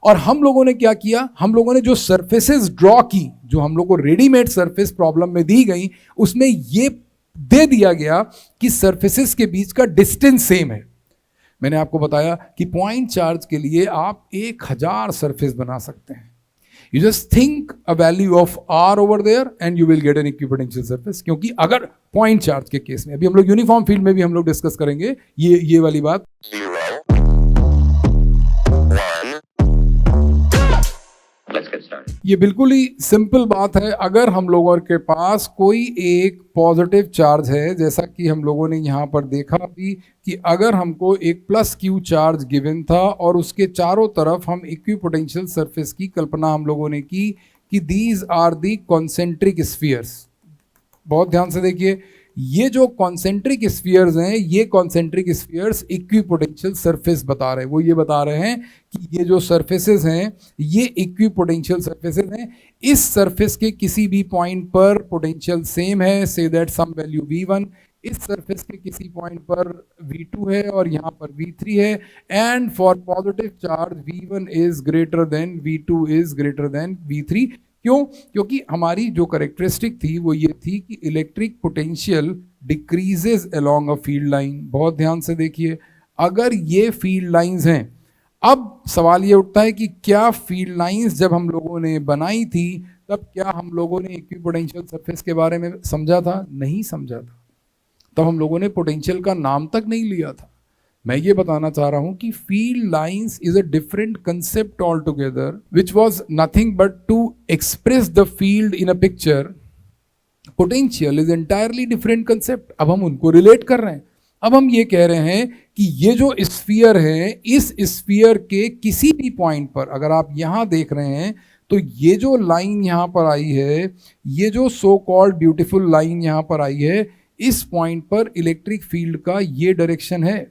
और हम लोगों ने क्या किया, हम लोगों ने जो सरफेसेस ड्रॉ की, जो हम लोग को रेडीमेड सरफेस प्रॉब्लम में दी गई, उसमें ये दे दिया गया कि सरफेसेस के बीच का डिस्टेंस सेम है। मैंने आपको बताया कि पॉइंट चार्ज के लिए आप 1000 सरफेस बना सकते हैं। You just think a value of R over there and you will get an equipotential surface. क्योंकि अगर पॉइंट चार्ज के केस में, अभी हम लोग यूनिफॉर्म फील्ड में भी हम लोग डिस्कस करेंगे ये वाली बात। ये बिल्कुल ही सिंपल बात है। अगर हम लोगों के पास कोई एक पॉजिटिव चार्ज है, जैसा कि हम लोगों ने यहाँ पर देखा भी कि अगर हमको एक प्लस क्यू चार्ज गिवन था और उसके चारों तरफ हम इक्विपोटेंशियल सरफेस की कल्पना हम लोगों ने की कि these are the concentric spheres. बहुत ध्यान से देखिए, ये जो कॉन्सेंट्रिक स्फीयर्स हैं, ये कॉन्सेंट्रिक स्फीयर्स इक्विपोटेंशियल सरफेस बता रहे हैं। वो ये बता रहे हैं कि ये जो सरफेसेस हैं ये इक्विपोटेंशियल सरफेसेस हैं। इस सरफेस के किसी भी पॉइंट पर पोटेंशियल सेम है, say that some value V1। इस सरफेस के किसी पॉइंट पर V2 है और यहाँ पर V3 है। And for positive charge V1 is greater than V2 is greater than V3। क्यों? क्योंकि हमारी जो कैरेक्टरिस्टिक थी वो ये थी कि electric potential decreases along a field line. बहुत ध्यान से देखिए, अगर ये फील्ड लाइंस हैं, अब सवाल ये उठता है कि क्या फील्ड लाइंस जब हम लोगों ने बनाई थी तब क्या हम लोगों ने इक्विपोटेंशियल सरफेस के बारे में समझा था? नहीं समझा था। तब हम लोगों ने पोटेंशियल का नाम तक नहीं लिया था। मैं ये बताना चाह रहा हूं कि field lines is a different concept all together, which was nothing but to express the field in a picture. Potential is entirely different concept. अब हम उनको रिलेट कर रहे हैं। अब हम ये कह रहे हैं कि ये जो स्फीयर है, इस स्फीयर के किसी भी पॉइंट पर अगर आप यहां देख रहे हैं तो ये जो लाइन यहां पर आई है, ये जो सो कॉल्ड ब्यूटीफुल लाइन यहां पर आई है, इस पॉइंट पर इलेक्ट्रिक फील्ड का ये डायरेक्शन है।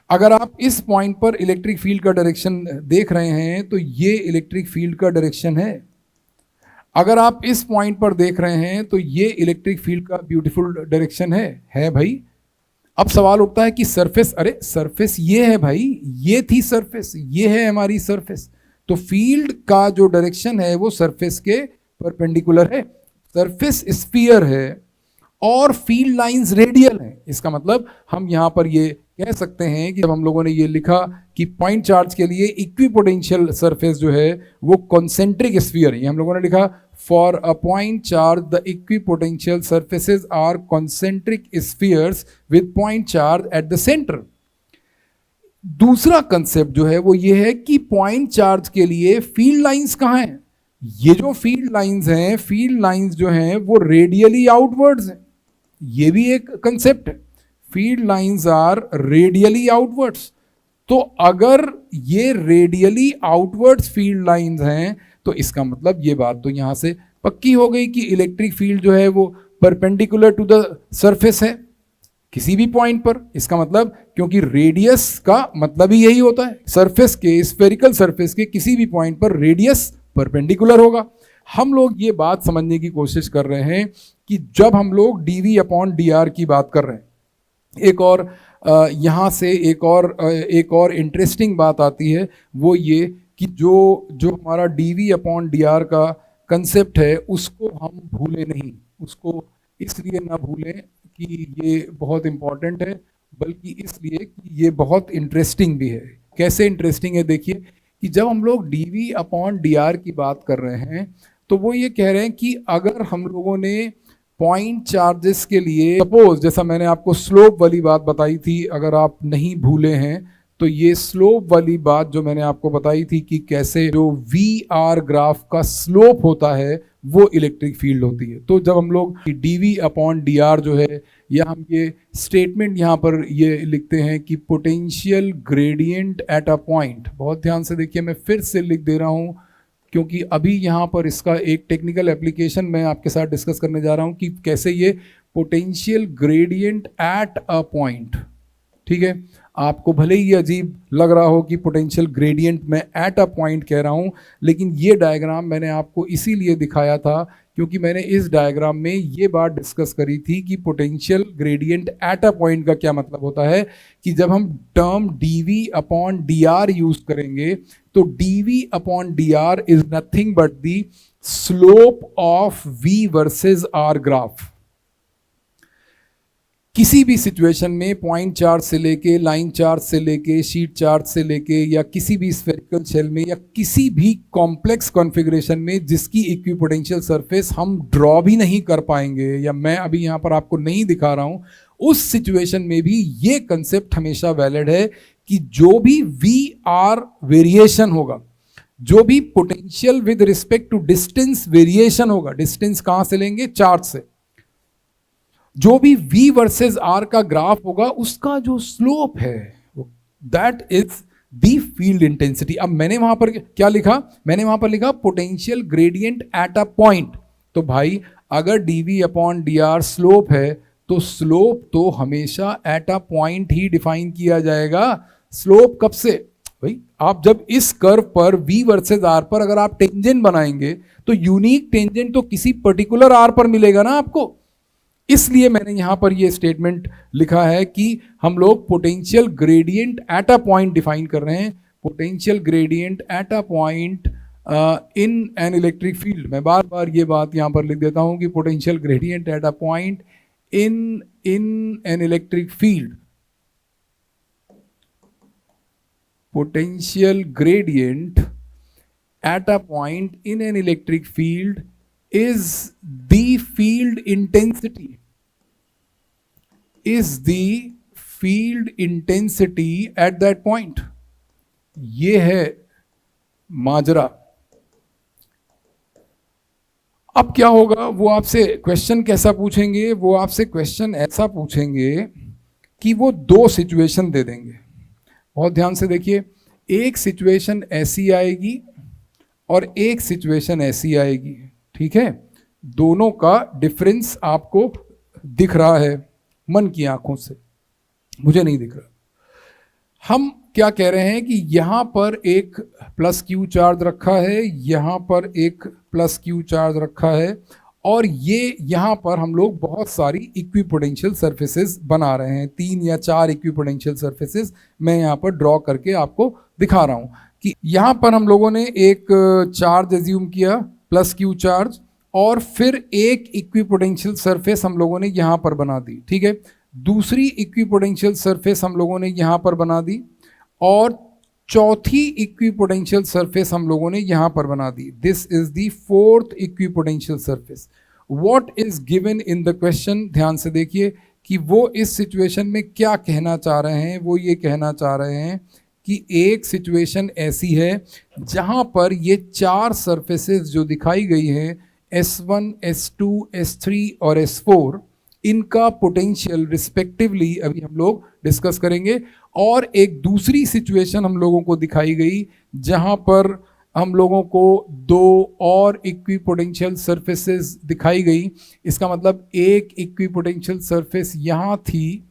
अगर आप इस पॉइंट पर इलेक्ट्रिक फील्ड का डायरेक्शन देख रहे हैं तो ये इलेक्ट्रिक फील्ड का डायरेक्शन है। अगर आप इस पॉइंट पर देख रहे हैं तो ये इलेक्ट्रिक फील्ड का ब्यूटीफुल डायरेक्शन है भाई। अब सवाल उठता है कि सरफेस, अरे सरफेस ये है भाई, ये थी सरफेस, ये है हमारी सरफेस। तो फील्ड का जो डायरेक्शन है वो सरफेस के परपेंडिकुलर है। सरफेस स्फीयर है और फील्ड लाइंस रेडियल हैं। इसका मतलब हम यहां पर ये कह सकते हैं कि जब हम लोगों ने ये लिखा कि पॉइंट चार्ज के लिए इक्विपोटेंशियल सरफेस जो है वो कॉन्सेंट्रिक स्फीयर है, हम लोगों ने लिखा for a point charge the equipotential surfaces are concentric spheres with point charge at the center. दूसरा कंसेप्ट जो है वो ये है कि पॉइंट चार्ज के लिए फील्ड लाइंस कहाँ हैं? ये जो फील्ड लाइंस हैं, फील्ड लाइंस जो हैं वो रेडियली आउटवर्ड्स हैं। ये भी एक कंसेप्ट है, field lines are radially outwards. तो अगर ये रेडियली आउटवर्ड्स फील्ड लाइंस हैं तो इसका मतलब ये बात तो यहां से पक्की हो गई कि इलेक्ट्रिक फील्ड जो है वो परपेंडिकुलर टू द सरफेस है किसी भी पॉइंट पर। इसका मतलब, क्योंकि रेडियस का मतलब ही यही होता है, सरफेस के, स्फेरिकल सरफेस के किसी भी पॉइंट पर रेडियस परपेंडिकुलर होगा। हम लोग ये बात समझने की कोशिश कर रहे हैं कि जब हम लोग dV/dr की बात कर रहे हैं, एक और यहाँ से एक और इंटरेस्टिंग बात आती है, वो ये कि जो हमारा dV/dr का कंसेप्ट है उसको हम भूले नहीं। उसको इसलिए ना भूलें कि ये बहुत इम्पॉर्टेंट है, बल्कि इसलिए कि ये बहुत इंटरेस्टिंग भी है। कैसे इंटरेस्टिंग है? देखिए कि जब हम लोग dV/dr की बात कर रहे हैं तो वो ये कह रहे हैं कि अगर हम लोगों ने पॉइंट चार्जेस के लिए, सपोज जैसा मैंने आपको स्लोप वाली बात बताई थी, अगर आप नहीं भूले हैं तो ये स्लोप वाली बात जो मैंने आपको बताई थी कि कैसे जो VR ग्राफ का स्लोप होता है वो इलेक्ट्रिक फील्ड होती है। तो जब हम लोग dV/dr जो है, या हम ये स्टेटमेंट यहाँ पर ये लिखते हैं कि potential gradient at a point. बहुत ध्यान से देखिए, मैं फिर से लिख दे रहा हूँ क्योंकि अभी यहाँ पर इसका एक टेक्निकल एप्लीकेशन मैं आपके साथ डिस्कस करने जा रहा हूँ कि कैसे ये potential gradient at a point, ठीक है, आपको भले ही अजीब लग रहा हो कि पोटेंशियल ग्रेडियंट मैं एट अ पॉइंट कह रहा हूँ, लेकिन ये डायग्राम मैंने आपको इसीलिए दिखाया था क्योंकि मैंने इस डायग्राम में ये बात डिस्कस करी थी कि potential gradient at a point का क्या मतलब होता है, कि जब हम term dv upon dr use करेंगे तो dv upon dr is nothing but the slope of v versus r graph. किसी भी सिचुएशन में पॉइंट चार्ज से लेके, लाइन चार्ज से लेके, शीट चार्ज से लेके, या किसी भी स्फेरिकल शेल में, या किसी भी कॉम्प्लेक्स कॉन्फ़िगरेशन में जिसकी इक्विपोटेंशियल सरफेस हम ड्रॉ भी नहीं कर पाएंगे, या मैं अभी यहां पर आपको नहीं दिखा रहा हूं, उस सिचुएशन में भी ये कंसेप्ट हमेशा वैलिड है कि जो भी वी आर वेरिएशन होगा, जो भी potential with respect to distance variation होगा, डिस्टेंस कहां से लेंगे? चार्ज से, जो भी v वर्सेस r का ग्राफ होगा उसका जो स्लोप है that is the field intensity. अब मैंने वहां पर क्या लिखा? मैंने वहां पर लिखा potential gradient at a point. तो भाई अगर dv अपॉन dr स्लोप है तो स्लोप तो हमेशा at a point he define किया जाएगा। स्लोप कब से? भाई आप जब इस कर्व पर v वर्सेस r पर अगर आप टेंजेंट बनाएंगे तो यूनिक टेंजेंट तो किसी पर्टिकुलर r पर मिलेगा ना आपको। इसलिए मैंने यहां पर ये स्टेटमेंट लिखा है कि हम लोग potential gradient at a point define कर रहे हैं। Potential gradient at a point in an electric field. मैं बार बार ये बात यहां पर लिख देता हूं कि potential gradient at a point in an electric field, potential gradient at a point in an electric field is the field intensity, is the field intensity at that point। ये है माजरा। अब क्या होगा? वो आपसे क्वेश्चन कैसा पूछेंगे? वो आपसे क्वेश्चन ऐसा पूछेंगे कि वो दो सिचुएशन दे देंगे। बहुत ध्यान से देखिए, एक सिचुएशन ऐसी आएगी और एक सिचुएशन ऐसी आएगी, ठीक है? दोनों का डिफरेंस आपको दिख रहा है मन की आंखों से, मुझे नहीं दिख रहा। हम क्या कह रहे हैं कि यहां पर एक प्लस क्यू चार्ज रखा है, यहां पर एक प्लस क्यू चार्ज रखा है, और ये यहां पर हम लोग बहुत सारी इक्विपोटेंशियल सरफेसेस बना रहे हैं। 3 या 4 इक्विपोटेंशियल सरफेसेस मैं यहां पर ड्रॉ करके आपको दिखा रहा हूं कि यहां पर हम लोगों ने एक चार्ज एज्यूम किया, प्लस क्यू चार्ज, और फिर एक इक्विपोटेंशियल सरफेस हम लोगों ने यहां पर बना दी, ठीक है? दूसरी इक्विपोटेंशियल सरफेस हम लोगों ने यहां पर बना दी, और चौथी इक्विपोटेंशियल सरफेस हम लोगों ने यहां पर बना दी। This is the fourth equipotential surface. What is given in the question? ध्यान से देखिए कि वो इस सिचुएशन में क्या कहना चाह रहे हैं। वो ये कहना चाह रहे हैं कि एक सिचुएशन ऐसी है जहां पर ये 4 सरफेसेस जो दिखाई गई हैं, S1, S2, S3 और S4, इनका पोटेंशियल रिस्पेक्टिवली अभी हम लोग डिस्कस करेंगे। और एक दूसरी सिचुएशन हम लोगों को दिखाई गई जहां पर हम लोगों को 2 और इक्विपोटेंशियल सरफेसेस दिखाई गई। इसका मतलब एक इक्विपोटेंशियल सरफेस यहां थी,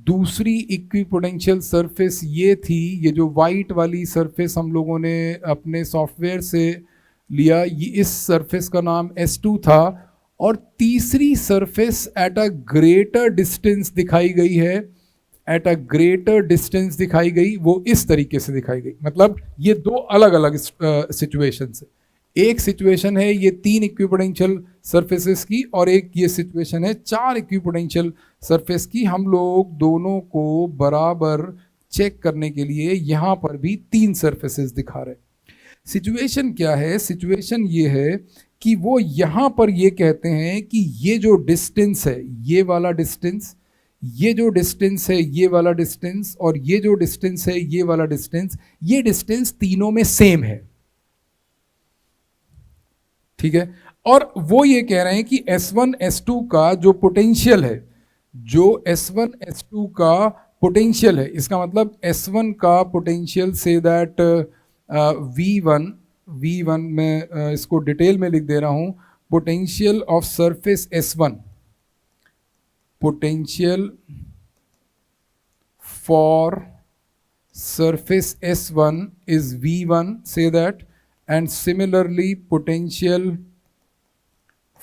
दूसरी इक्विपोटेंशियल सरफेस ये थी। ये जो वाइट वाली सरफेस हम लोगों ने अपने सॉफ्टवेयर से लिया, ये इस सरफेस का नाम S2 था, और तीसरी surface at a greater distance दिखाई गई है, एट अ ग्रेटर डिस्टेंस दिखाई गई, वो इस तरीके से दिखाई गई। मतलब ये 2 अलग अलग सिचुएशन है। एक सिचुएशन है ये 3 इक्विपोटेंशियल सरफेसेस की, और एक ये सिचुएशन है 4 इक्विपोटेंशियल सरफेस की। हम लोग दोनों को बराबर चेक करने के लिए यहां पर भी 3 सरफेसेस दिखा रहे हैं। सिचुएशन क्या है? सिचुएशन ये है कि वो यहां पर ये कहते हैं कि ये जो डिस्टेंस है, ये वाला डिस्टेंस, ये जो डिस्टेंस है, ये वाला डिस्टेंस, और ये जो डिस्टेंस है, ये वाला डिस्टेंस, ये डिस्टेंस तीनों में सेम है, ठीक है? और वो ये कह रहे हैं कि S1 S2 का जो पोटेंशियल है, जो S1 S2 का पोटेंशियल है, इसका मतलब S1 का पोटेंशियल से दैट V1 में इसको डिटेल में लिख दे रहा हूं। Potential of surface S1, potential for surface S1 is V1, say that, and similarly potential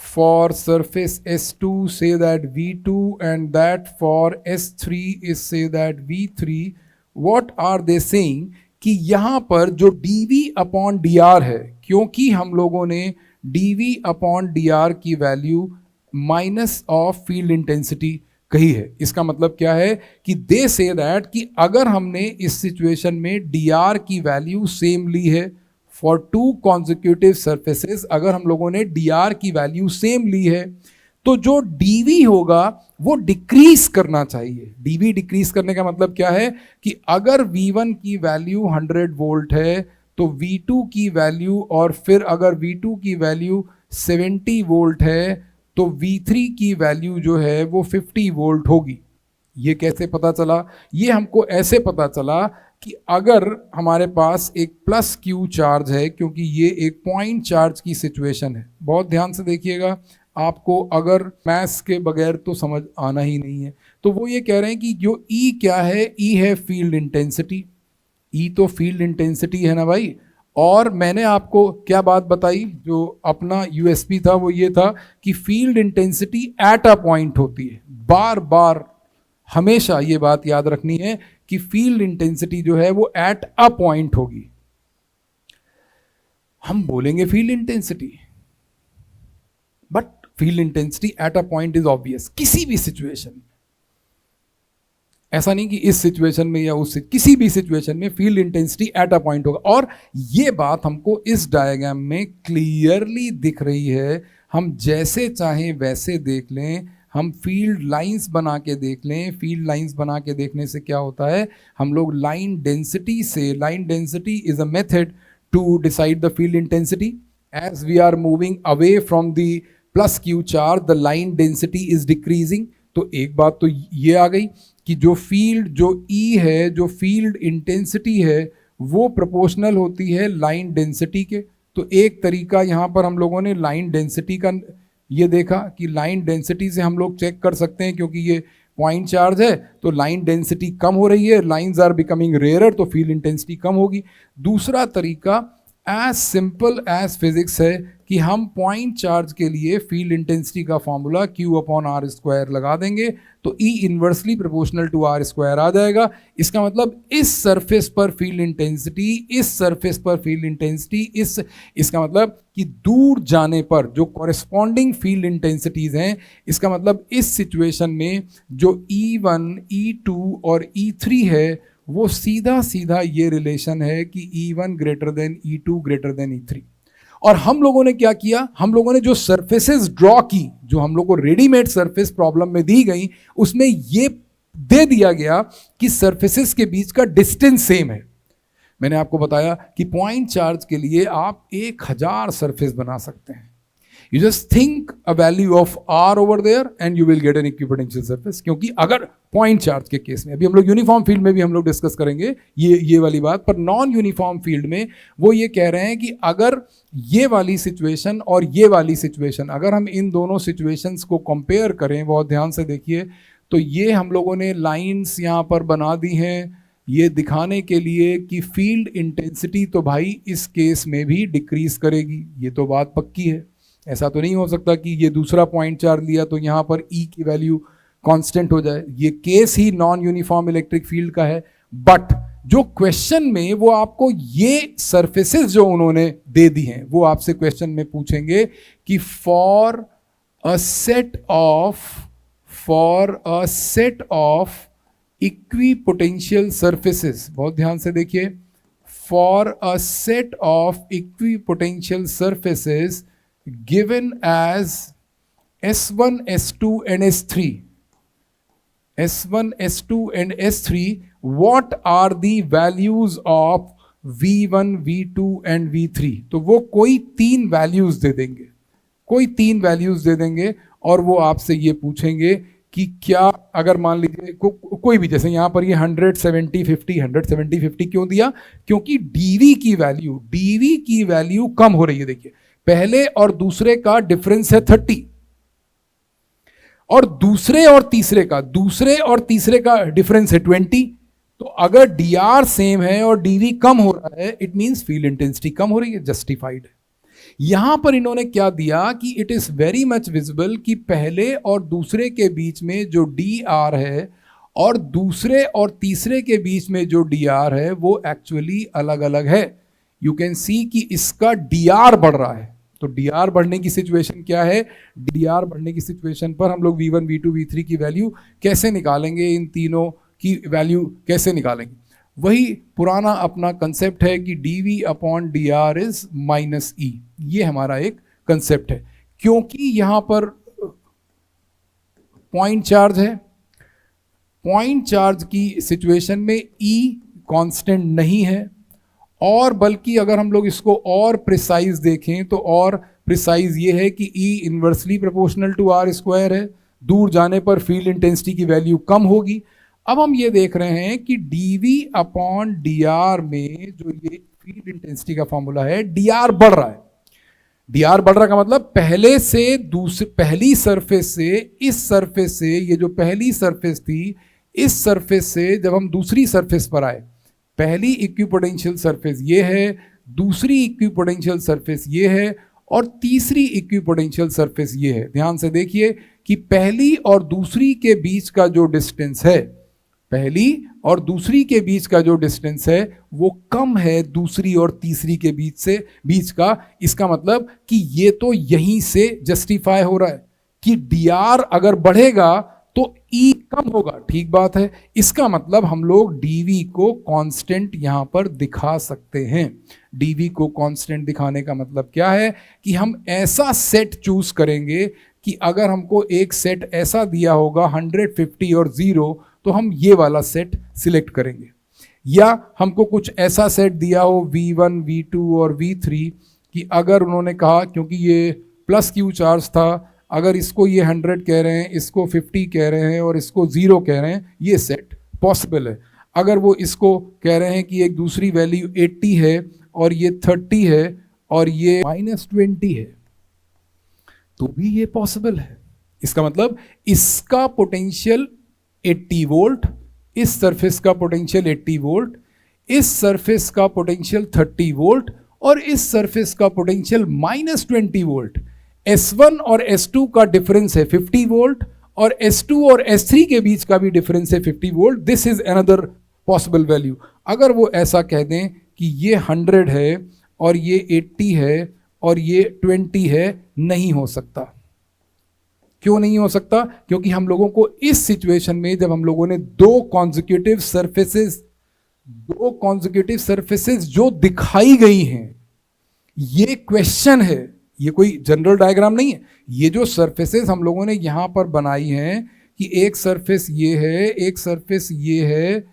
for surface S2 say that V2 and that for S3 is say that V3. What are they saying कि यहां पर जो dV upon dr है, क्योंकि हम लोगों ने dV upon dr की value minus of field intensity कही है, इसका मतलब क्या है कि दे से दैट कि अगर हमने इस सिचुएशन में dr की वैल्यू सेम ली है फॉर टू कॉन्जिक्यूटिव सर्फेसेस, अगर हम लोगों ने dr की वैल्यू सेम ली है तो जो dv होगा वो डिक्रीज करना चाहिए। dv डिक्रीज करने का मतलब क्या है कि अगर v1 की वैल्यू 100 वोल्ट है तो v2 की वैल्यू, और फिर अगर v2 की वैल्यू 70 वोल्ट है तो v3 की वैल्यू जो है वो 50 वोल्ट होगी। ये कैसे पता चला? ये हमको ऐसे पता चला कि अगर हमारे पास एक प्लस क्यू चार्ज है, क्योंकि ये एक पॉइंट चार्ज की सिचुएशन है, बहुत ध्यान से देखिएगा, आपको अगर मैथ्स के बगैर तो समझ आना ही नहीं है। तो वो ये कह रहे हैं कि जो E क्या है, E है फील्ड इंटेंसिटी। E तो फील्ड इंटेंसिटी है ना भाई। और मैंने आपको क्या बात बताई, जो अपना यूएसपी था वो ये था कि field intensity at a point होती है। बार बार हमेशा ये बात याद रखनी है कि फील्ड इंटेंसिटी जो है वो एट अ पॉइंट होगी। हम बोलेंगे field intensity, but field intensity at a point is obvious किसी भी सिचुएशन में। ऐसा नहीं कि इस सिचुएशन में या उस किसी भी सिचुएशन में field intensity at a point होगा। और ये बात हमको इस डायग्राम में क्लियरली दिख रही है। हम जैसे चाहें वैसे देख लें, हम फील्ड लाइंस बना के देख लें। फील्ड लाइंस बना के देखने से क्या होता है, हम लोग लाइन डेंसिटी से, line density is a method to decide the field intensity. As we are moving away from the plus Q charge, the line density is decreasing. तो एक बात तो ये आ गई कि जो फील्ड, जो E है, जो फील्ड इंटेंसिटी है वो प्रोपोर्शनल होती है लाइन डेंसिटी के। तो एक तरीका यहाँ पर हम लोगों ने लाइन डेंसिटी का ये देखा कि लाइन डेंसिटी से हम लोग चेक कर सकते हैं, क्योंकि ये पॉइंट चार्ज है तो लाइन डेंसिटी कम हो रही है, लाइंस आर बिकमिंग रेयर, तो फील्ड इंटेंसिटी कम होगी। दूसरा तरीका एज सिंपल एज फिजिक्स है कि हम पॉइंट चार्ज के लिए फील्ड इंटेंसिटी का formula Q upon r square लगा देंगे तो E inversely proportional to are square आ जाएगा। इसका मतलब इस सरफेस पर फील्ड इंटेंसिटी, इस सरफेस पर फील्ड इंटेंसिटी, इसका मतलब कि दूर जाने पर जो कॉरेस्पॉन्डिंग फील्ड इंटेंसिटीज हैं, इसका मतलब इस सिचुएशन में जो E1, E2 और E3 है वो सीधा सीधा ये रिलेशन है कि E1 greater than E2 greater than E3। और हम लोगों ने क्या किया, हम लोगों ने जो सरफेसेस ड्रॉ की, जो हम लोग को रेडीमेड सरफेस प्रॉब्लम में दी गई, उसमें ये दे दिया गया कि सरफेसेस के बीच का डिस्टेंस सेम है। मैंने आपको बताया कि पॉइंट चार्ज के लिए आप 1000 सरफेस बना सकते हैं। You just think a value of R over there and you will get an equipotential surface। क्योंकि अगर पॉइंट चार्ज के केस में, अभी हम लोग यूनिफॉर्म फील्ड में भी हम लोग डिस्कस करेंगे ये वाली बात, पर नॉन यूनिफॉर्म फील्ड में वो ये कह रहे हैं कि अगर ये वाली सिचुएशन और ये वाली सिचुएशन, अगर हम इन दोनों सिचुएशंस को कंपेयर करें, बहुत ध्यान से देखिए, तो ये हम लोगों ने लाइन्स यहाँ पर बना दी हैं ये दिखाने के लिए कि फील्ड इंटेंसिटी तो भाई इस केस में भी डिक्रीज करेगी। ये तो बात पक्की है। ऐसा तो नहीं हो सकता कि ये दूसरा पॉइंट चार्ज लिया तो यहाँ पर E की वैल्यू कांस्टेंट हो जाए। ये केस ही नॉन यूनिफॉर्म इलेक्ट्रिक फील्ड का है। बट जो क्वेश्चन में वो आपको ये सरफेसेस जो उन्होंने दे दी हैं, वो आपसे क्वेश्चन में पूछेंगे कि for a set of equipotential surfaces, बहुत ध्यान से देखिए, for a set of equipotential surfaces given as S1, S2 and S3, S1, S2 and S3, what are the values of V1, V2 and V3? तो वो कोई 3 values दे देंगे, कोई 3 values दे देंगे और वो आपसे ये पूछेंगे कि क्या, अगर मान लीजिए कोई भी, जैसे यहाँ पर ये 170, 50, 170, 50 क्यों दिया, क्योंकि डीवी की वैल्यू कम हो रही है। देखिए पहले और दूसरे का डिफरेंस है 30 और दूसरे और तीसरे का डिफरेंस है 20। तो अगर डी आर सेम है और डीवी कम हो रहा है, इट मींस फील्ड इंटेंसिटी कम हो रही है, जस्टिफाइड है। यहां पर इन्होंने क्या दिया कि it is very much visible कि पहले और दूसरे के बीच में जो डी आर है और दूसरे और तीसरे के बीच में जो डी आर है वो एक्चुअली अलग अलग है। यू कैन सी कि इसका डी आर बढ़ रहा है। तो डी आर बढ़ने की सिचुएशन क्या है? डी आर बढ़ने की सिचुएशन पर हम लोग V1, V2, V3 की वैल्यू कैसे निकालेंगे, इन तीनों की वैल्यू कैसे निकालेंगे? वही पुराना अपना कंसेप्ट है कि dV upon d r is minus E. ये हमारा एक कंसेप्ट है। क्योंकि यहां पर पॉइंट चार्ज है, पॉइंट चार्ज की सिचुएशन में E कांस्टेंट नहीं है, और बल्कि अगर हम लोग इसको और प्रिसाइज देखें तो और प्रिसाइज ये है कि E inversely proportional to are square है। दूर जाने पर फील्ड इंटेंसिटी की वैल्यू कम होगी। अब हम ये देख रहे हैं कि dV अपॉन डी आर में जो ये फील्ड इंटेंसिटी का फॉर्मूला है, डी आर बढ़ रहा है। डी आर बढ़ रहा का मतलब पहले से पहली सरफेस से इस सरफेस से, ये जो पहली सरफेस थी इस सरफेस से जब हम दूसरी सरफेस पर आए, पहली इक्विपोटेंशियल सरफेस ये है, दूसरी इक्विपोटेंशियल सरफेस ये है, और तीसरी इक्विपोटेंशियल सरफेस ये है। ध्यान से देखिए कि पहली और दूसरी के बीच का जो डिस्टेंस है, पहली और दूसरी के बीच का जो डिस्टेंस है वो कम है दूसरी और तीसरी के बीच का। इसका मतलब कि ये तो यहीं से जस्टिफाई हो रहा है कि डी आर अगर बढ़ेगा तो E कम होगा। ठीक बात है। इसका मतलब हम लोग dV को कांस्टेंट यहां पर दिखा सकते हैं। dV को कांस्टेंट दिखाने का मतलब क्या है कि हम ऐसा सेट चूज करेंगे कि अगर हमको एक सेट ऐसा दिया होगा 150 और 0, तो हम ये वाला सेट सिलेक्ट करेंगे। या हमको कुछ ऐसा सेट दिया हो V1, V2 और V3 कि अगर उन्होंने कहा, क्योंकि ये प्लस क्यू चार्ज था, अगर इसको ये 100 कह रहे हैं, इसको 50 कह रहे हैं और इसको 0 कह रहे हैं, ये सेट पॉसिबल है। अगर वो इसको कह रहे हैं कि एक दूसरी वैल्यू 80 है और ये 30 है और ये -20 है, तो भी ये पॉसिबल है। इसका मतलब इसका पोटेंशियल 80 वोल्ट, इस सरफेस का पोटेंशियल 80 वोल्ट, इस सरफेस का पोटेंशियल 30 वोल्ट और इस सरफेस का पोटेंशियल -20 वोल्ट। S1 और S2 का डिफरेंस है 50 वोल्ट और S2 और S3 के बीच का भी डिफरेंस है 50 volt. This is another possible value. अगर वो ऐसा कह दें कि ये 100 है और ये 80 है और ये 20 है, नहीं हो सकता। क्यों नहीं हो सकता? क्योंकि हम लोगों को इस सिचुएशन में जब हम लोगों ने दो कॉन्जिक्यूटिव सरफेसेस जो दिखाई गई हैं, ये क्वेश्चन है, ये कोई जनरल डायग्राम नहीं है। ये जो सरफेसेस हम लोगों ने यहां पर बनाई हैं कि एक सरफेस ये है, एक सरफेस ये है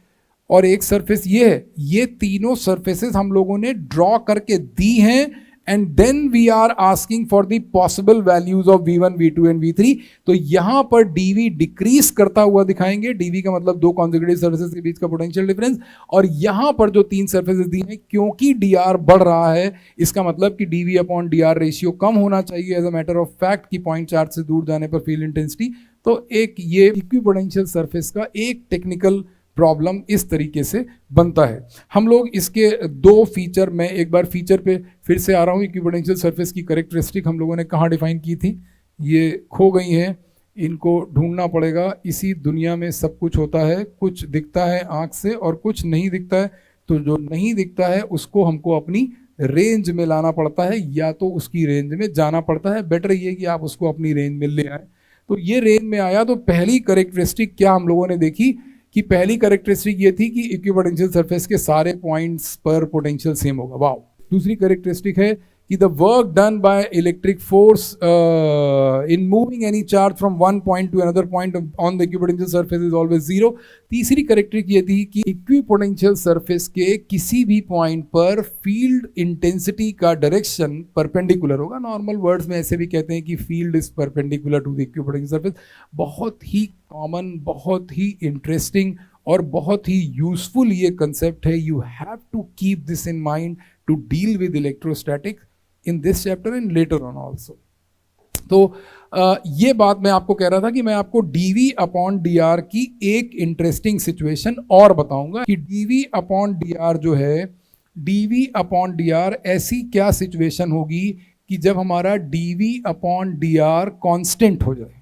और एक सरफेस ये है, ये तीनों सरफेसेस हम लोगों ने ड्रॉ करके दी हैं and then we are asking for the possible values of V1, V2 and V3। तो यहां पर dV डिक्रीज करता हुआ दिखाएंगे। dV का मतलब दो कॉन्जिक्यूटिव सरफेसेस के बीच का पोटेंशियल डिफरेंस। और यहां पर जो तीन सरफेसेस दी हैं, क्योंकि dr बढ़ रहा है, इसका मतलब कि dV अपॉन dr रेशियो कम होना चाहिए as a matter of fact कि पॉइंट चार्ज से दूर जाने पर फील्ड इंटेंसिटी। तो एक ये इक्विपोटेंशियल सरफेस का एक टेक्निकल प्रॉब्लम इस तरीके से बनता है। हम लोग इसके दो फीचर, मैं एक बार फीचर पे फिर से आ रहा हूँ। इक्विपोटेंशियल सरफेस की कैरेक्टरिस्टिक हम लोगों ने कहाँ डिफाइन की थी, ये खो गई हैं, इनको ढूंढना पड़ेगा। इसी दुनिया में सब कुछ होता है, कुछ दिखता है आंख से और कुछ नहीं दिखता है। तो जो नहीं दिखता है उसको हमको अपनी रेंज में लाना पड़ता है, या तो उसकी रेंज में जाना पड़ता है। बेटर ये कि आप उसको अपनी रेंज में ले आए। तो ये रेंज में आया तो पहली कैरेक्टरिस्टिक क्या हम लोगों ने देखी कि पहली कैरेक्टरिस्टिक ये थी कि इक्विपोटेंशियल सरफेस के सारे पॉइंट्स पर पोटेंशियल सेम होगा। वाओ। दूसरी कैरेक्टरिस्टिक है कि the work done by electric force in moving any charge from one point two another point on the equipotential surface is always zero. तीसरी कैरेक्टरिस्टिक ये थी कि इक्विपोटेंशियल सरफेस के किसी भी पॉइंट पर फील्ड इंटेंसिटी का डायरेक्शन परपेंडिकुलर होगा। नॉर्मल वर्ड्स में ऐसे भी कहते हैं कि field is perpendicular to the equipotential surface. बहुत ही कॉमन, बहुत ही इंटरेस्टिंग और बहुत ही यूजफुल ये कंसेप्ट है। You have to keep this in mind to deal with electrostatics in this chapter and later on also. तो ये बात मैं आपको कह रहा था कि मैं आपको dV अपॉन dr की एक इंटरेस्टिंग सिचुएशन और बताऊंगा कि dV अपॉन dr जो है, dV अपॉन dr ऐसी क्या सिचुएशन होगी कि जब हमारा dv अपॉन dr कांस्टेंट हो जाए।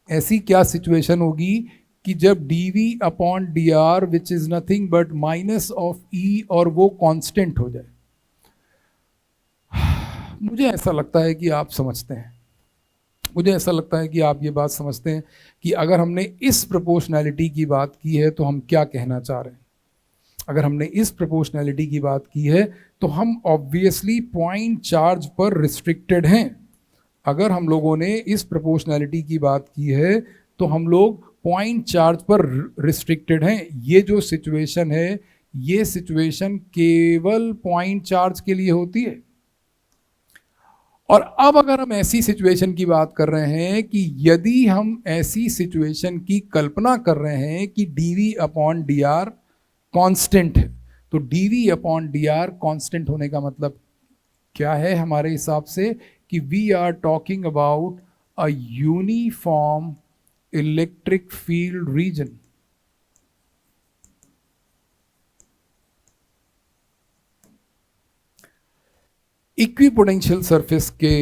ऐसी क्या सिचुएशन होगी कि जब dv upon dr which is nothing but minus of e और वो कांस्टेंट हो जाए। मुझे ऐसा लगता है कि आप समझते हैं, मुझे ऐसा लगता है कि आप ये बात समझते हैं कि अगर हमने इस प्रोपोर्शनैलिटी की बात की है तो हम क्या कहना चाह रहे हैं। अगर हमने इस प्रोपोर्शनैलिटी की बात की है तो हम ऑब्वियसली पॉइंट चार्ज पर रिस्ट्रिक्टेड हैं। अगर हम लोगों ने इस प्रोपोर्शनैलिटी की बात की है तो हम लोग पॉइंट चार्ज पर रिस्ट्रिक्टेड हैं। ये जो सिचुएशन है, ये सिचुएशन केवल पॉइंट चार्ज के लिए होती है। और अब अगर हम ऐसी सिचुएशन की बात कर रहे हैं कि यदि हम ऐसी सिचुएशन की कल्पना कर रहे हैं कि dv अपॉन dr कांस्टेंट है, तो dv अपॉन dr कांस्टेंट होने का मतलब क्या है हमारे हिसाब से कि we are talking about a uniform electric field region. Equipotential surface के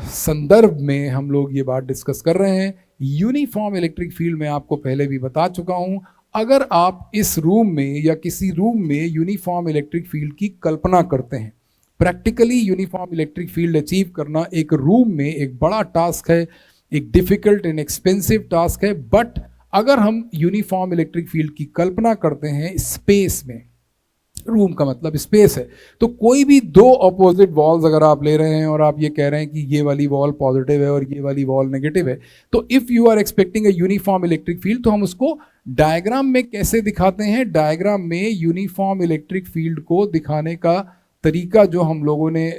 संदर्भ में हम लोग ये बात डिस्कस कर रहे हैं। यूनिफॉर्म इलेक्ट्रिक फील्ड में आपको पहले भी बता चुका हूं। अगर आप इस रूम में या किसी रूम में यूनिफॉर्म इलेक्ट्रिक फील्ड की कल्पना करते हैं, practically uniform electric field achieve करना एक रूम में एक बड़ा टास्क है, एक डिफिकल्ट एंड एक्सपेंसिव टास्क है। बट अगर हम यूनिफॉर्म इलेक्ट्रिक फील्ड की कल्पना करते हैं स्पेस में, रूम का मतलब स्पेस है, तो कोई भी दो अपोजिट वॉल्स अगर आप ले रहे हैं और आप ये कह रहे हैं कि ये वाली वॉल पॉजिटिव है और ये वाली वॉल नेगेटिव है, तो if you are expecting a uniform electric field, तो हम उसको डायग्राम में कैसे दिखाते हैं। डायग्राम में यूनिफॉर्म इलेक्ट्रिक फील्ड को दिखाने का तरीका जो हम लोगों ने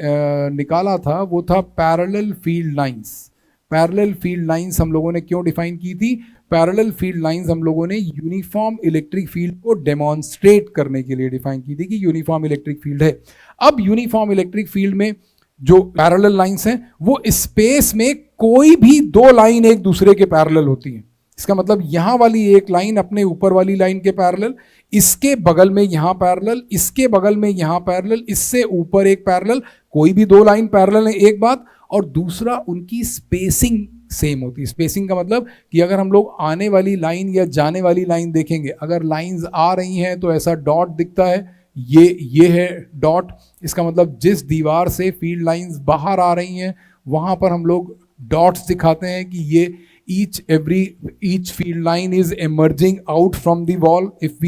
निकाला था वो था parallel field lines. Parallel field lines हम लोगों ने क्यों डिफाइन की थी? पैरेलल फील्ड लाइंस हम लोगों ने यूनिफॉर्म इलेक्ट्रिक फील्ड को डेमोन्स्ट्रेट करने के लिए डिफाइन की थी कि यूनिफॉर्म इलेक्ट्रिक फील्ड है। अब यूनिफॉर्म इलेक्ट्रिक फील्ड में जो पैरेलल लाइंस हैं वो स्पेस में कोई भी दो लाइन एक दूसरे के पैरेलल होती हैं। इसका मतलब यहां वाली एक लाइन अपने ऊपर वाली लाइन के पैरेलल, इसके बगल में यहां पैरेलल, इसके बगल में यहां पैरेलल, इससे ऊपर एक पैरेलल, कोई भी दो लाइन पैरेलल है, एक बात। और दूसरा, उनकी स्पेसिंग सेम होती है। स्पेसिंग का मतलब कि अगर हम लोग आने वाली लाइन या जाने वाली लाइन देखेंगे, अगर लाइंस आ रही हैं तो ऐसा डॉट दिखता है, ये है डॉट। इसका मतलब जिस दीवार से फील्ड लाइंस बाहर आ रही हैं वहां पर हम लोग डॉट्स दिखाते हैं कि ये each field line is emerging out from the wall. If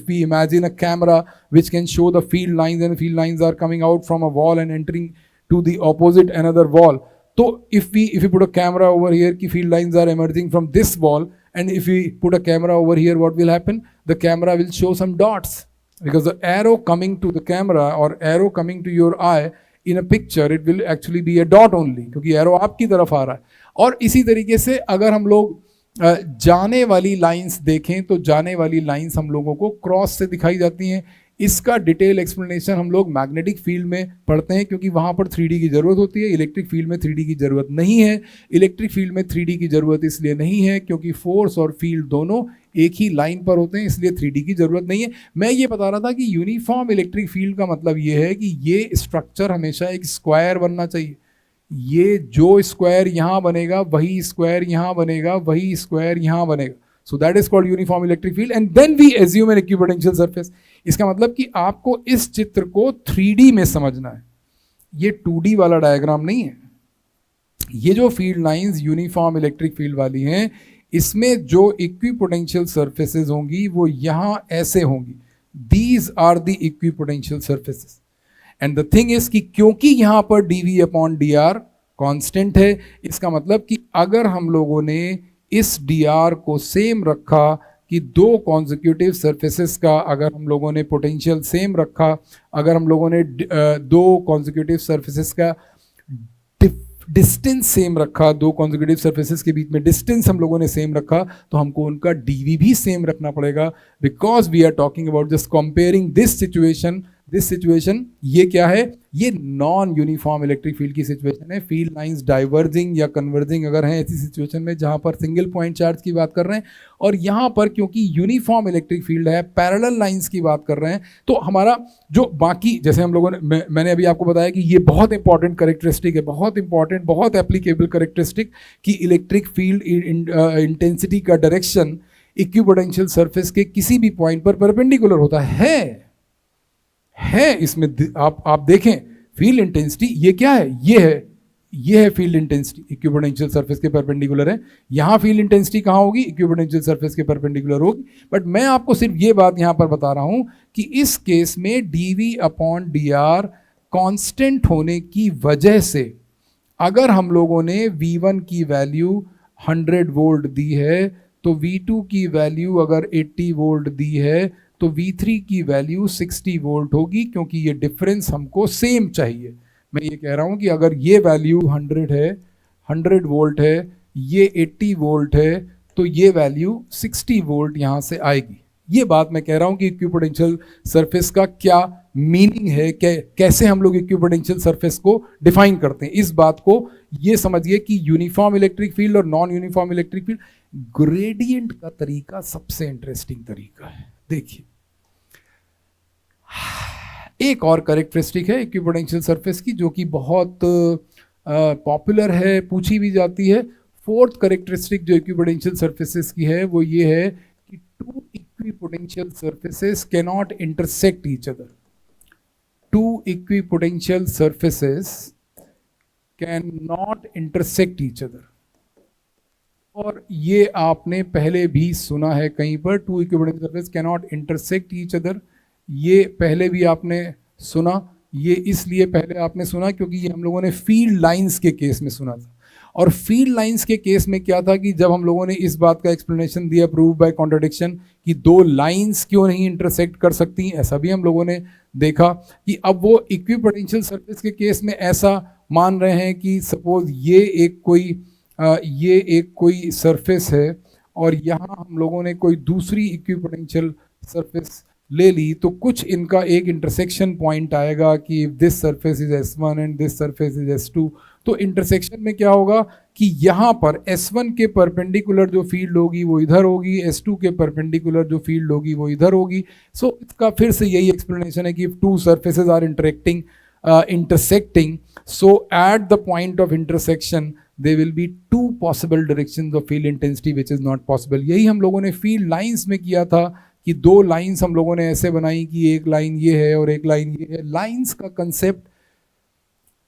we imagine a camera which can show the field lines, and field lines are coming out from a wall and entering to the opposite another wall. So if we put a camera over here, ki field lines are emerging from this wall, and if we put a camera over here, what will happen? The camera will show some dots, because the arrow coming to the camera or arrow coming to your eye in a picture, it will actually be a dot only, क्योंकि arrow आपकी तरफ आ रहा है। और इसी तरीके से अगर हम लोग जाने वाली लाइंस देखें तो जाने वाली लाइंस हम लोगों को क्रॉस से दिखाई जाती हैं। इसका डिटेल एक्सप्लेनेशन हम लोग मैग्नेटिक फील्ड में पढ़ते हैं, क्योंकि वहाँ पर 3D की ज़रूरत होती है। इलेक्ट्रिक फील्ड में 3D की ज़रूरत नहीं है। इलेक्ट्रिक फील्ड में 3D की ज़रूरत इसलिए नहीं है क्योंकि फोर्स और फील्ड दोनों एक ही लाइन पर होते हैं, इसलिए 3D की ज़रूरत नहीं है। मैं ये बता रहा था कि यूनिफॉर्म इलेक्ट्रिक फील्ड का मतलब ये है कि ये स्ट्रक्चर हमेशा एक स्क्वायर बनना चाहिए। ये जो स्क्वायर यहाँ बनेगा वही स्क्वायर यहाँ बनेगा, वही स्क्वायर यहाँ बनेगा। So that is called uniform electric field, and then we assume an equipotential surface. इसका मतलब कि आपको इस चित्र को 3D में समझना है, ये 2D वाला डायग्राम नहीं है। ये जो field lines uniform electric field वाली हैं, इसमें जो इक्विपोटेंशियल सरफेसेस होंगी वो यहाँ ऐसे होंगी। These are the equipotential surfaces. And the thing is कि क्योंकि यहाँ पर dv अपॉन dr कांस्टेंट है, इसका मतलब कि अगर हम लोगों ने इस dr को सेम रखा कि दो कॉन्जिक्यूटिव सरफेसेस का अगर हम लोगों ने पोटेंशियल सेम रखा, अगर हम लोगों ने दो कॉन्जिक्यूटिव सरफेसेस का डिस्टेंस सेम रखा, दो कॉन्जिक्यूटिव सरफेसेस के बीच में डिस्टेंस हम लोगों ने सेम रखा, तो हमको उनका dv भी सेम रखना पड़ेगा, because we are talking about just comparing this situation this situation, ये क्या है, ये नॉन यूनिफॉर्म इलेक्ट्रिक फील्ड की सिचुएशन है। फील्ड लाइंस डाइवर्जिंग या कन्वर्जिंग अगर हैं ऐसी सिचुएशन में जहां पर सिंगल पॉइंट चार्ज की बात कर रहे हैं, और यहां पर क्योंकि यूनिफॉर्म इलेक्ट्रिक फील्ड है, पैरेलल लाइंस की बात कर रहे हैं, तो हमारा जो बाकी, जैसे हम लोगों ने, मैंने अभी आपको बताया कि ये बहुत इंपॉर्टेंट करेक्टरिस्टिक है, बहुत इंपॉर्टेंट, बहुत एप्लीकेबल करेक्टरिस्टिक, कि इलेक्ट्रिक फील्ड इंटेंसिटी का डायरेक्शन इक्विपोटेंशियल सरफेस के किसी भी पॉइंट पर परपेंडिकुलर होता है। इसमें आप देखें फील्ड इंटेंसिटी, ये क्या है, ये है फील्ड इंटेंसिटी, इक्विपोटेंशियल सरफेस के परपेंडिकुलर है। यहां फील्ड इंटेंसिटी कहां होगी, इक्विपोटेंशियल सरफेस के परपेंडिकुलर होगी। बट मैं आपको सिर्फ ये बात यहां पर बता रहा हूं कि इस केस में dv अपॉन dr कांस्टेंट होने की वजह से, अगर हम लोगों ने V1 की वैल्यू 100 वोल्ट दी है, तो V2 की वैल्यू अगर 80 वोल्ट दी है, तो V3 की वैल्यू 60 वोल्ट होगी, क्योंकि ये डिफरेंस हमको सेम चाहिए। मैं ये कह रहा हूं कि अगर ये वैल्यू 100 है, 100 वोल्ट है, ये 80 वोल्ट है, तो ये वैल्यू 60 वोल्ट यहां से आएगी। ये बात मैं कह रहा हूं कि इक्विपोटेंशियल सरफेस का क्या मीनिंग है, कैसे हम लोग इक्विपोटेंशियल सरफेस को डिफाइन करते हैं। इस बात को ये समझिए कि यूनिफॉर्म इलेक्ट्रिक फील्ड और non uniform electric field, gradient का तरीका सबसे इंटरेस्टिंग तरीका है। देखिए, एक और कैरेक्टरिस्टिक है इक्विपोटेंशियल सरफेस की, जो कि बहुत पॉपुलर है, पूछी भी जाती है। फोर्थ कैरेक्टरिस्टिक जो इक्विपोटेंशियल सरफेसेस की है वो ये है कि two equipotential surfaces can not intersect each other. Two equipotential surfaces can not intersect each other. और ये आपने पहले भी सुना है कहीं पर, two equipotential surface can not intersect each other. ये पहले भी आपने सुना। ये इसलिए पहले आपने सुना क्योंकि ये हम लोगों ने फील्ड लाइंस के केस में सुना था। और फील्ड लाइंस के केस में क्या था कि जब हम लोगों ने इस बात का एक्सप्लेनेशन दिया, प्रूव बाय कॉन्ट्रडिक्शन, कि दो लाइंस क्यों नहीं इंटरसेक्ट कर सकती, ऐसा भी हम लोगों ने देखा कि अब वो इक्विपोटेंशियल सरफेस के केस में ऐसा मान रहे हैं कि सपोज ये एक कोई सरफेस है और यहाँ हम लोगों ने कोई दूसरी इक्विपोटेंशियल सरफेस ले ली, तो कुछ इनका एक इंटरसेक्शन पॉइंट आएगा कि this surface is S1 and this surface is S2। तो इंटरसेक्शन में क्या होगा कि यहाँ पर S1 के परपेंडिकुलर जो फील्ड होगी वो इधर होगी, S2 के परपेंडिकुलर जो फील्ड होगी वो इधर होगी। सो इसका फिर से यही एक्सप्लेनेशन है कि two surfaces are intersecting, so at the point of intersection there will be two possible directions of field intensity which is not possible। यही हम लोगों ने फील्ड लाइंस में किया था कि दो लाइंस हम लोगों ने ऐसे बनाई कि एक लाइन ये है और एक लाइन ये है। लाइंस का कंसेप्ट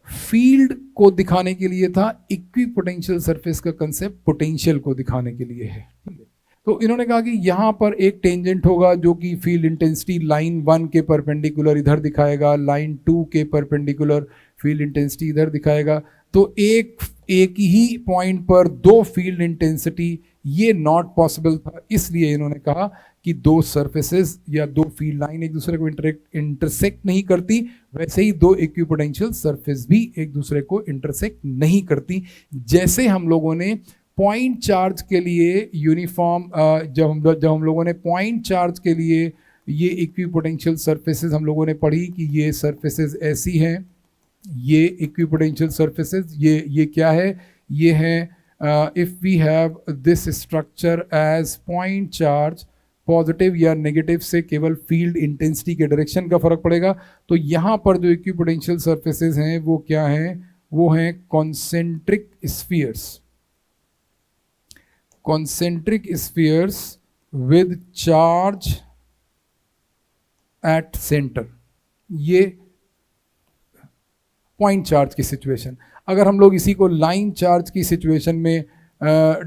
फील्ड को दिखाने के लिए था, इक्विपोटेंशियल सरफेस का कंसेप्ट पोटेंशियल को दिखाने के लिए है। ठीक है, तो इन्होंने कहा कि यहाँ पर एक टेंजेंट होगा जो कि फील्ड इंटेंसिटी लाइन 1 के परपेंडिकुलर इधर दिखाएगा, लाइन 2 के परपेंडिकुलर फील्ड इंटेंसिटी इधर दिखाएगा। तो एक ही पॉइंट पर दो फील्ड इंटेंसिटी, ये नॉट पॉसिबल था। इसलिए इन्होंने कहा कि दो सरफेसेस या दो फील्ड लाइन एक दूसरे को इंटरसेक्ट नहीं करती, वैसे ही दो इक्विपोटेंशियल सरफेस भी एक दूसरे को इंटरसेक्ट नहीं करती। जैसे हम लोगों ने पॉइंट चार्ज के लिए यूनिफॉर्म, जब हम लोगों ने पॉइंट चार्ज के लिए ये इक्विपोटेंशियल सरफेसेस हम लोगों ने पढ़ी कि ये सरफेसेस ऐसी हैं, ये इक्विपोटेंशियल सरफेसेस, ये क्या है, ये है if we have this structure as point charge, positive या नेगेटिव से केवल फील्ड इंटेंसिटी के डायरेक्शन का फर्क पड़ेगा। तो यहाँ पर जो इक्विपोटेंशियल सरफेसेस हैं वो क्या हैं, वो हैं concentric spheres. concentric spheres with charge at center। ये पॉइंट चार्ज की सिचुएशन। अगर हम लोग इसी को लाइन चार्ज की सिचुएशन में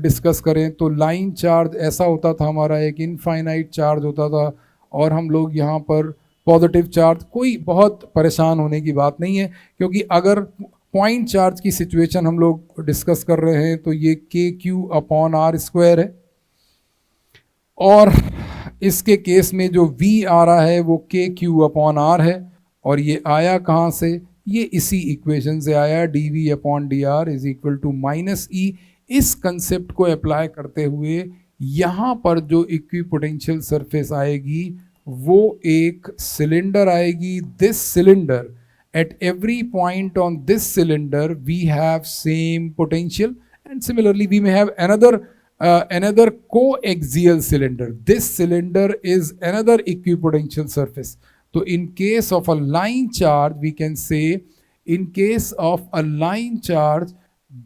डिस्कस करें तो लाइन चार्ज ऐसा होता था, हमारा एक इनफाइनाइट चार्ज होता था और हम लोग यहाँ पर पॉजिटिव चार्ज, कोई बहुत परेशान होने की बात नहीं है, क्योंकि अगर पॉइंट चार्ज की सिचुएशन हम लोग डिस्कस कर रहे हैं तो ये KQ/R² है, और इसके केस में जो V आ रहा है वो KQ/R है। और ये आया कहाँ से, ये इसी इक्वेशन से आया, dV/dr is equal to -E। इस कंसेप्ट को अप्लाई करते हुए यहाँ पर जो इक्विपोटेंशियल सरफेस आएगी वो एक सिलेंडर आएगी. This cylinder, at every point on this cylinder we have same potential, and similarly we may have another coaxial cylinder. This cylinder is another equipotential surface. So in case of a line charge, we can say, in case of a line charge,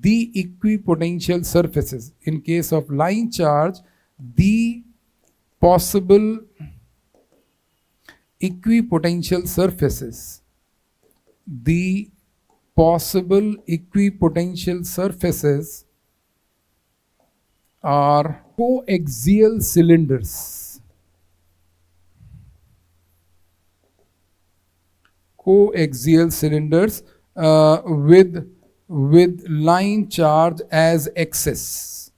the equipotential surfaces, in case of line charge, the possible equipotential surfaces, the possible equipotential surfaces are coaxial cylinders. Coaxial cylinders with line charge as axis.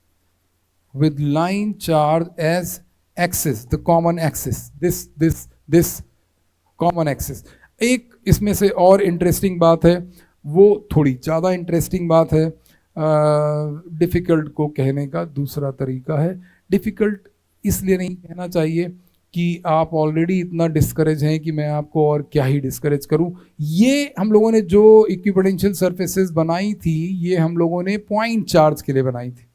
With line charge as axis, the common axis. This common axis. एक इसमें से और interesting बात है, वो थोड़ी ज़्यादा interesting बात है. डिफ़िकल्ट को कहने का दूसरा तरीका है. डिफ़िकल्ट इसलिए नहीं कहना चाहिए कि आप ऑलरेडी इतना डिस्करेज हैं कि मैं आपको और क्या ही डिस्करेज करूं. ये हम लोगों ने जो इक्विपोटेंशियल सरफेसेस बनाई थी, ये हम लोगों ने पॉइंट चार्ज के लिए बनाई थी.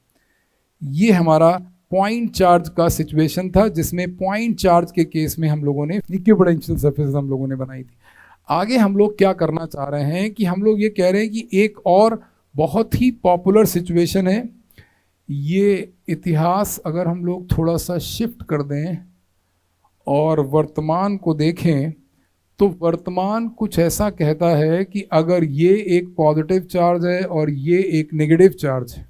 ये हमारा पॉइंट चार्ज का सिचुएशन था, जिसमें पॉइंट चार्ज के केस में हम लोगों ने इक्विपोटेंशियल सरफेसेस हम लोगों ने बनाई थी. आगे हम लोग क्या करना चाह रहे हैं कि हम लोग ये कह रहे हैं कि एक और बहुत ही पॉपुलर सिचुएशन है. ये इतिहास अगर हम लोग थोड़ा सा शिफ्ट कर दें और वर्तमान को देखें, तो वर्तमान कुछ ऐसा कहता है कि अगर ये एक पॉजिटिव चार्ज है और ये एक नेगेटिव चार्ज है,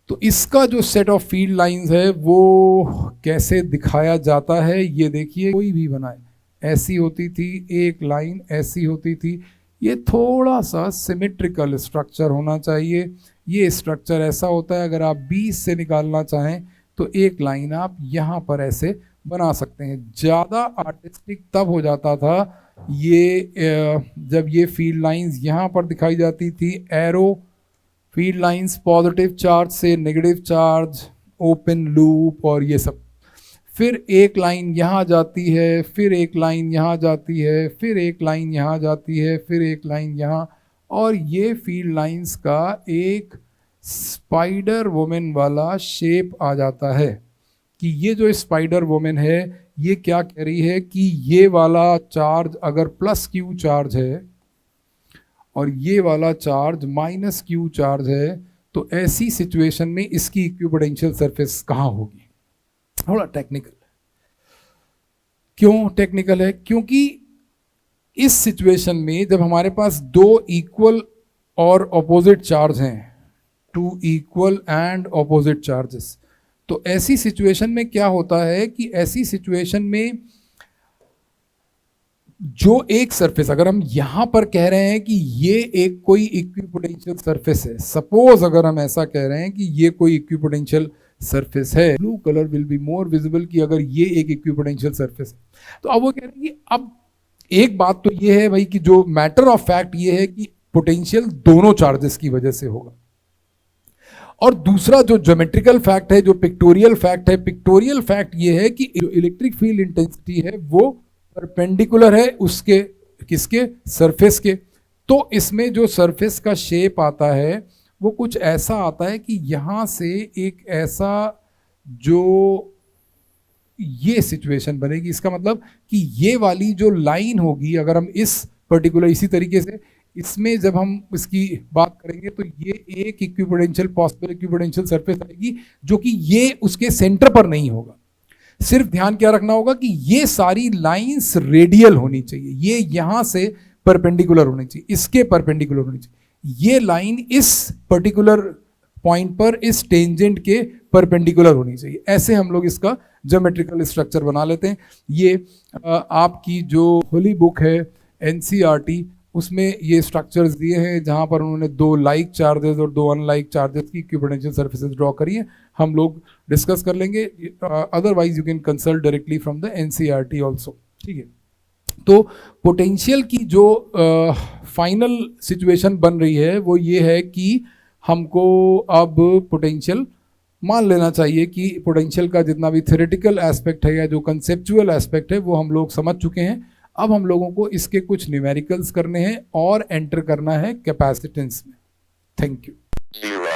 तो इसका जो सेट ऑफ फील्ड लाइंस है वो कैसे दिखाया जाता है. ये देखिए, कोई भी बनाए, ऐसी होती थी एक लाइन, ऐसी होती थी. ये थोड़ा सा सिमेट्रिकल स्ट्रक्चर होना चाहिए. ये स्ट्रक्चर ऐसा होता है, अगर आप 20 से निकालना चाहें तो एक लाइन आप यहाँ पर ऐसे बना सकते हैं. ज़्यादा आर्टिस्टिक तब हो जाता था ये जब ये फील्ड लाइंस यहाँ पर दिखाई जाती थी. Arrow field lines positive charge से नेगेटिव चार्ज, ओपन लूप और ये सब. फिर एक लाइन यहाँ जाती है, फिर एक लाइन यहाँ जाती है, फिर एक लाइन यहाँ जाती है, फिर एक लाइन यहाँ. और ये फील्ड लाइंस का एक स्पाइडर वुमेन वाला शेप आ जाता है कि ये जो स्पाइडर वुमेन है, ये क्या कह रही है कि ये वाला चार्ज अगर प्लस क्यू चार्ज है और ये वाला चार्ज माइनस क्यू चार्ज है, तो ऐसी सिचुएशन में इसकी इक्विपोटेंशियल सरफेस कहाँ होगी. थोड़ा टेक्निकल. क्यों टेक्निकल है? क्योंकि इस सिचुएशन में जब हमारे पास दो इक्वल और ऑपोजिट चार्ज हैं, two equal and opposite charges, तो ऐसी सिचुएशन में क्या होता है कि ऐसी सिचुएशन में जो एक सरफेस, अगर हम यहां पर कह रहे हैं कि ये एक कोई इक्विपोटेंशियल सरफेस है, सपोज अगर हम ऐसा कह रहे हैं कि ये कोई इक्विपोटेंशियल सरफेस है, blue colour will be more visible कि अगर ये एक इक्विपोटेंशियल सरफेस है. तो अब वो कह रहे हैं कि अब एक बात तो ये है भाई कि जो मैटर ऑफ फैक्ट ये है कि पोटेंशियल दोनों चार्जेस की वजह से होगा. और दूसरा जो ज्योमेट्रिकल फैक्ट है, जो पिक्टोरियल फैक्ट है, पिक्टोरियल फैक्ट ये है कि जो इलेक्ट्रिक फील्ड इंटेंसिटी है वो परपेंडिकुलर है उसके, किसके, सरफेस के. तो इसमें जो सरफेस का शेप आता है वो कुछ ऐसा आता है कि यहाँ से एक ऐसा जो ये सिचुएशन बनेगी. इसका मतलब कि ये वाली जो लाइन होगी, अगर हम इस पर्टिकुलर इसी तरीके से इसमें जब हम इसकी बात करेंगे तो ये एक इक्विपोटेंशियल पॉसिबल इक्विपोटेंशियल सरफेस आएगी जो कि ये उसके सेंटर पर नहीं होगा. सिर्फ ध्यान क्या रखना होगा कि ये सारी लाइंस रेडियल होनी चाहिए. ये यहां से परपेंडिकुलर होनी चाहिए, इसके परपेंडिकुलर होनी चाहिए. ये लाइन इस पर्टिकुलर पॉइंट पर इस टेंजेंट के परपेंडिकुलर होनी चाहिए. ऐसे हम लोग इसका ज्योमेट्रिकल स्ट्रक्चर बना लेते हैं. ये आपकी जो होली बुक है एनसीईआरटी, उसमें ये स्ट्रक्चर्स दिए हैं जहां पर उन्होंने दो लाइक चार्जेस और दो अनलाइक चार्जेस की इक्विपोटेंशियल सरफेसेस ड्रॉ करी है. हम लोग डिस्कस कर लेंगे. Otherwise you can consult directly from the NCERT also. ठीक है. तो पोटेंशियल की जो फाइनल सिचुएशन बन रही है वो ये है कि हमको अब पोटेंशियल मान लेना चाहिए कि पोटेंशियल का जितना भी थ्योरेटिकल एस्पेक्ट है या जो कंसेप्चुअल एस्पेक्ट है वो हम लोग समझ चुके हैं। अब हम लोगों को इसके कुछ न्यूमेरिकल्स करने हैं और एंटर करना है कैपेसिटेंस में। Thank you.